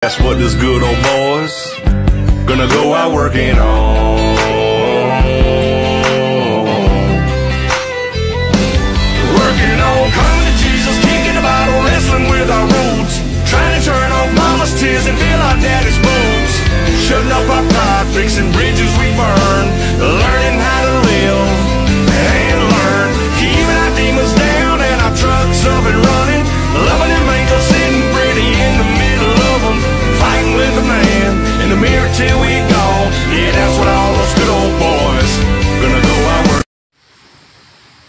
That's what this good old boy's gonna go out working on. Working on, coming to Jesus, kicking a bottle, wrestling with our roots, trying to turn off mama's tears and fill our daddy's boots, shutting up our pride, fixing bridges we burn, learning how to live and learn, keeping our demons down and our trucks up and running, loving them angels sitting pretty in the middle of them, fighting with a man in the mirror till we gone. Yeah, that's what all those good old boys gonna go out work.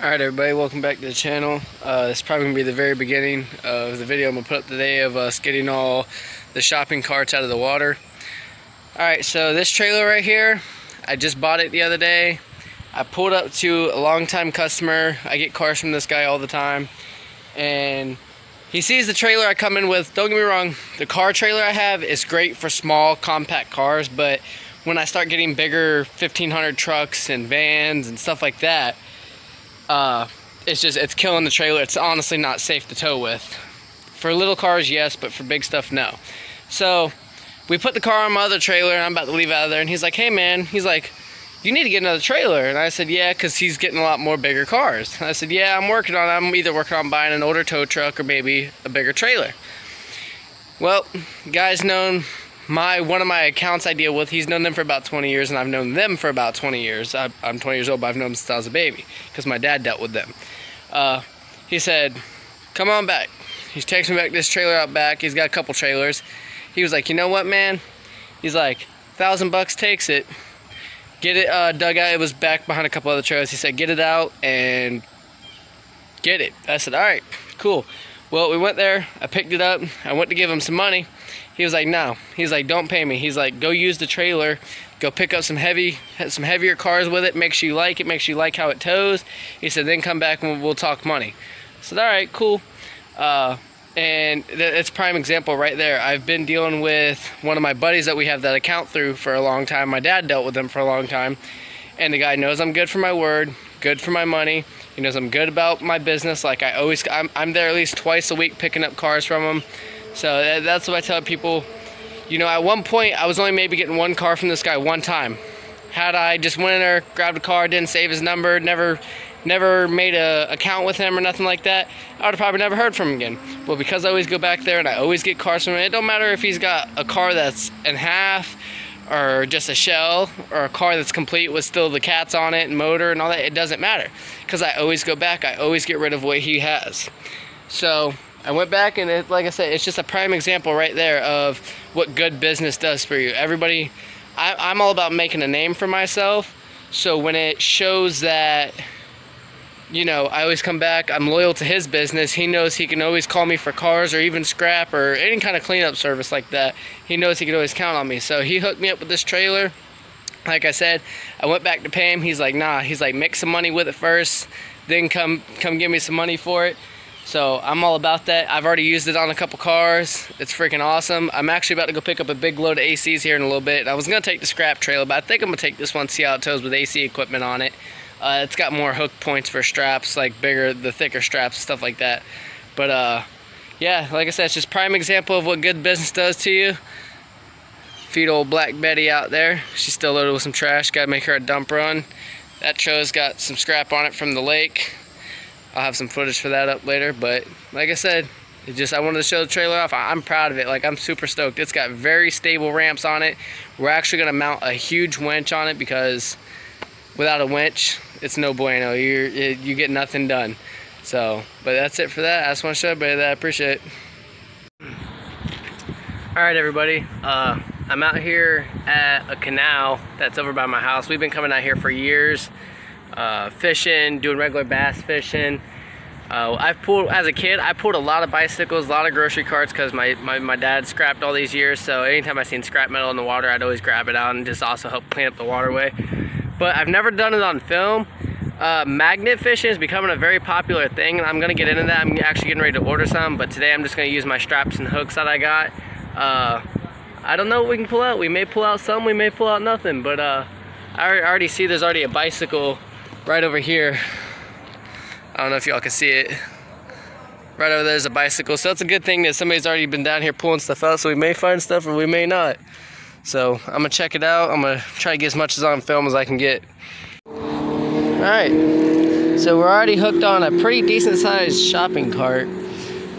Alright everybody, welcome back to the channel. This is probably going to be the very beginning of the video I'm going to put up today of us getting all the shopping carts out of the water. Alright, so this trailer right here, I just bought it the other day. I pulled up to a long-time customer. I get cars from this guy all the time. And he sees the trailer I come in with. Don't get me wrong, the car trailer I have is great for small, compact cars. But when I start getting bigger 1500 trucks and vans and stuff like that, it's killing the trailer. It's honestly not safe to tow with. For little cars, yes, but for big stuff, no. So we put the car on my other trailer and I'm about to leave out of there, and he's like, hey man, he's like, you need to get another trailer. And I said, yeah, because he's getting a lot more bigger cars. And I said, yeah, I'm either working on buying an older tow truck or maybe a bigger trailer. Well, guy's known one of my accounts I deal with, he's known them for about 20 years, and I've known them for about 20 years. I'm 20 years old, but I've known them since I was a baby, because my dad dealt with them. He said, come on back. He takes me back this trailer out back. He's got a couple trailers. He was like, you know what, man? He's like, $1,000 takes it. Get it dug out. It was back behind a couple other trailers. He said, get it out and get it. I said, all right, cool. Well, we went there. I picked it up. I went to give him some money. He was like, no. He's like, don't pay me. He's like, go use the trailer. Go pick up some heavier cars with it. Make sure you like it. Make sure you like how it tows. He said, then come back and we'll talk money. I said, all right, cool. And it's a prime example right there. I've been dealing with one of my buddies that we have that account through for a long time. My dad dealt with them for a long time. And the guy knows I'm good for my word, good for my money. He knows I'm good about my business. Like I'm there at least twice a week picking up cars from him. So that's what I tell people. You know, at one point, I was only maybe getting one car from this guy one time. Had I just went in there, grabbed a car, didn't save his number, never made an account with him or nothing like that, I would have probably never heard from him again. Well, because I always go back there and I always get cars from him, it don't matter if he's got a car that's in half or just a shell or a car that's complete with still the cats on it and motor and all that, it doesn't matter. Because I always go back, I always get rid of what he has. So I went back, and like I said, it's just a prime example right there of what good business does for you. Everybody, I'm all about making a name for myself. So when it shows that, you know, I always come back, I'm loyal to his business, he knows he can always call me for cars or even scrap or any kind of cleanup service like that. He knows he can always count on me. So he hooked me up with this trailer. Like I said, I went back to pay him. He's like, nah. He's like, make some money with it first, then come give me some money for it. So I'm all about that. I've already used it on a couple cars. It's freaking awesome. I'm actually about to go pick up a big load of ACs here in a little bit. I was going to take the scrap trailer, but I think I'm going to take this one, see how it tows with AC equipment on it. It's got more hook points for straps, like the thicker straps, stuff like that. But yeah, like I said, it's just prime example of what good business does to you. Feed old Black Betty out there. She's still loaded with some trash. Got to make her a dump run. That trailer's got some scrap on it from the lake. I'll have some footage for that up later, but like I said, I wanted to show the trailer off. I'm proud of it. Like, I'm super stoked. It's got very stable ramps on it. We're actually going to mount a huge winch on it because without a winch, it's no bueno. You get nothing done. So, but that's it for that. I just want to show everybody that. I appreciate it. Alright everybody, I'm out here at a canal that's over by my house. We've been coming out here for years. Fishing, doing regular bass fishing. As a kid, I pulled a lot of bicycles, a lot of grocery carts because my dad scrapped all these years. So anytime I seen scrap metal in the water, I'd always grab it out and just also help clean up the waterway. But I've never done it on film. Magnet fishing is becoming a very popular thing, and I'm going to get into that. I'm actually getting ready to order some, but today I'm just going to use my straps and hooks that I got. I don't know what we can pull out. We may pull out some, we may pull out nothing, but I already see there's already a bicycle right over here. I don't know if y'all can see it. Right over there's a bicycle. So it's a good thing that somebody's already been down here pulling stuff out, so we may find stuff or we may not. So I'm gonna check it out. I'm gonna try to get as much as on film as I can get. Alright, so we're already hooked on a pretty decent sized shopping cart.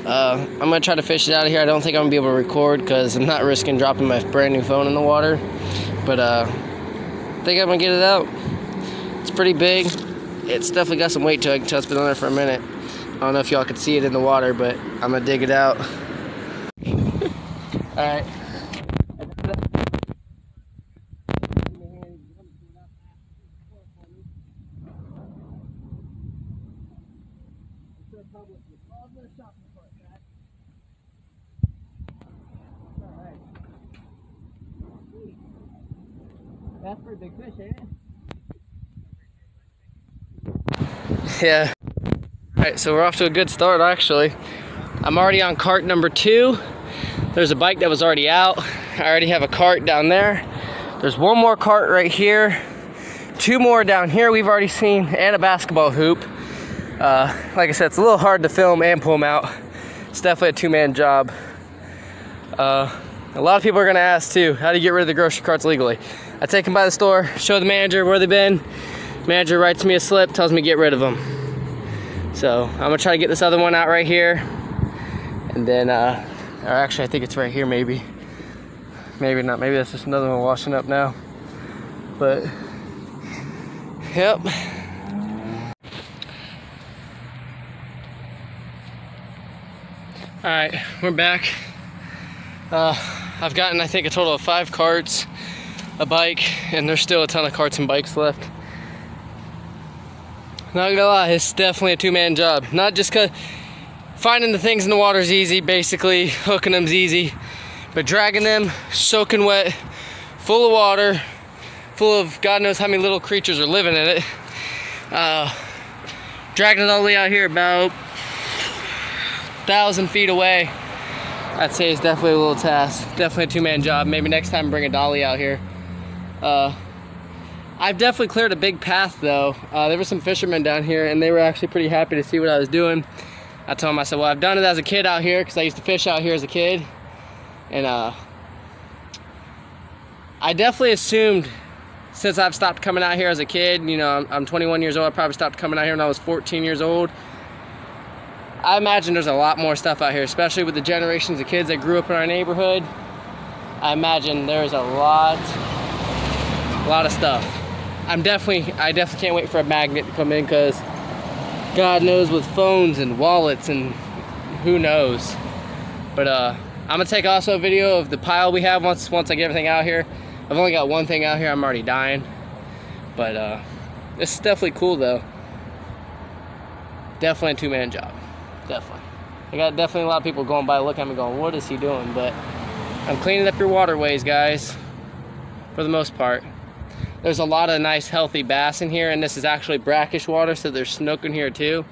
I'm gonna try to fish it out of here. I don't think I'm gonna be able to record because I'm not risking dropping my brand new phone in the water. But I think I'm gonna get it out. It's pretty big. It's definitely got some weight to it. It's been on there for a minute. I don't know if y'all could see it in the water, but I'm gonna dig it out. Alright. That's a pretty big fish, ain't it? Yeah. Alright, so we're off to a good start actually. I'm already on cart number 2. There's a bike that was already out. I already have a cart down there. There's one more cart right here. 2 more down here we've already seen, and a basketball hoop. Like I said, it's a little hard to film and pull them out. It's definitely a 2-man job. A lot of people are gonna ask too, how do you get rid of the grocery carts legally? I take them by the store, show the manager where they've been. Manager writes me a slip, tells me to get rid of them. So I'm gonna try to get this other one out right here. And then, or actually I think it's right here maybe. Maybe not, maybe that's just another one washing up now. But, yep. Alright, we're back. I've gotten, I think, a total of 5 carts, a bike, and there's still a ton of carts and bikes left. Not gonna lie, it's definitely a 2-man job. Not just cause finding the things in the water is easy, basically, hooking them's easy, but dragging them, soaking wet, full of water, full of God knows how many little creatures are living in it. Dragging it all the way out here about 1,000 feet away. I'd say it's definitely a little task. Definitely a 2-man job. Maybe next time bring a dolly out here. I've definitely cleared a big path though. There were some fishermen down here and they were actually pretty happy to see what I was doing. I told them, I said, well, I've done it as a kid out here because I used to fish out here as a kid. And I definitely assumed, since I've stopped coming out here as a kid, you know, I'm 21 years old, I probably stopped coming out here when I was 14 years old. I imagine there's a lot more stuff out here, especially with the generations of kids that grew up in our neighborhood. I imagine there's a lot of stuff. I definitely can't wait for a magnet to come in because God knows with phones and wallets and who knows. But I'm gonna take also a video of the pile we have once I get everything out here. I've only got one thing out here, I'm already dying. But this is definitely cool though. Definitely a 2-man job. Definitely. I got definitely a lot of people going by looking at me going, what is he doing? But I'm cleaning up your waterways, guys, for the most part. There's a lot of nice healthy bass in here, and this is actually brackish water, so there's snook in here too.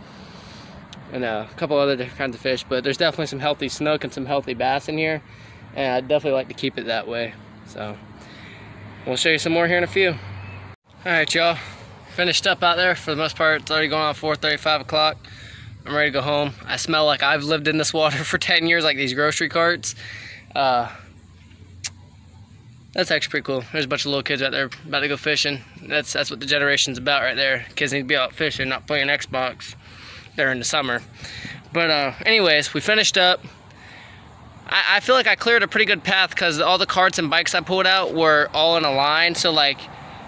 And a couple other different kinds of fish, but there's definitely some healthy snook and some healthy bass in here. And I'd definitely like to keep it that way. So we'll show you some more here in a few. Alright y'all, finished up out there for the most part. It's already going on 4:30, 5 o'clock. I'm ready to go home. I smell like I've lived in this water for 10 years, like these grocery carts. That's actually pretty cool. There's a bunch of little kids out there about to go fishing. That's what the generation's about right there. Kids need to be out fishing, not playing Xbox during the summer. But anyways, we finished up. I feel like I cleared a pretty good path because all the carts and bikes I pulled out were all in a line. So like,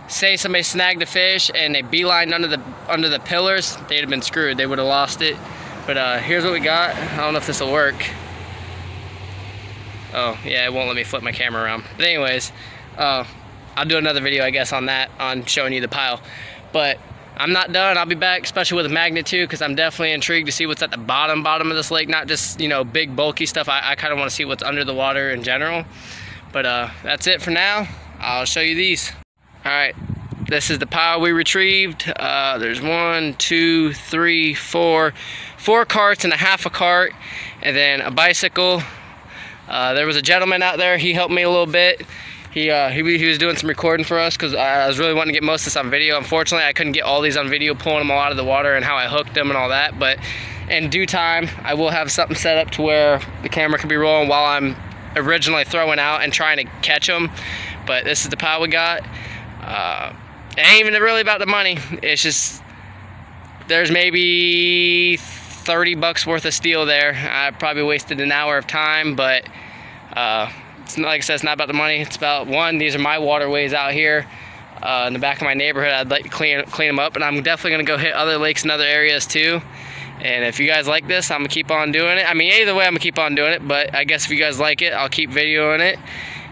say somebody snagged a fish and they beelined under the pillars, they'd have been screwed. They would have lost it. But here's what we got. I don't know if this will work. Oh yeah, it won't let me flip my camera around. But anyways, I'll do another video I guess on that, on showing you the pile. But I'm not done. I'll be back, especially with a magnet too, because I'm definitely intrigued to see what's at the bottom of this lake. Not just, you know, big bulky stuff. I kind of want to see what's under the water in general. But that's it for now. I'll show you these. All right, this is the pile we retrieved. There's 1, 2, 3, 4 carts and a half a cart, and then a bicycle. There was a gentleman out there. He helped me a little bit. He was doing some recording for us because I was really wanting to get most of this on video. Unfortunately, I couldn't get all these on video, pulling them all out of the water and how I hooked them and all that. But in due time, I will have something set up to where the camera can be rolling while I'm originally throwing out and trying to catch them. But this is the pile we got. It ain't even really about the money. It's just there's maybe 30 bucks worth of steel there. I probably wasted an hour of time, but it's not, like I said, it's not about the money. It's about, one, these are my waterways out here in the back of my neighborhood. I'd like to clean them up, and I'm definitely gonna go hit other lakes and other areas too. And if you guys like this, I'm gonna keep on doing it. I mean, either way, I'm gonna keep on doing it, but I guess if you guys like it, I'll keep videoing it.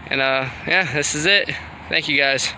And yeah, this is it. Thank you guys.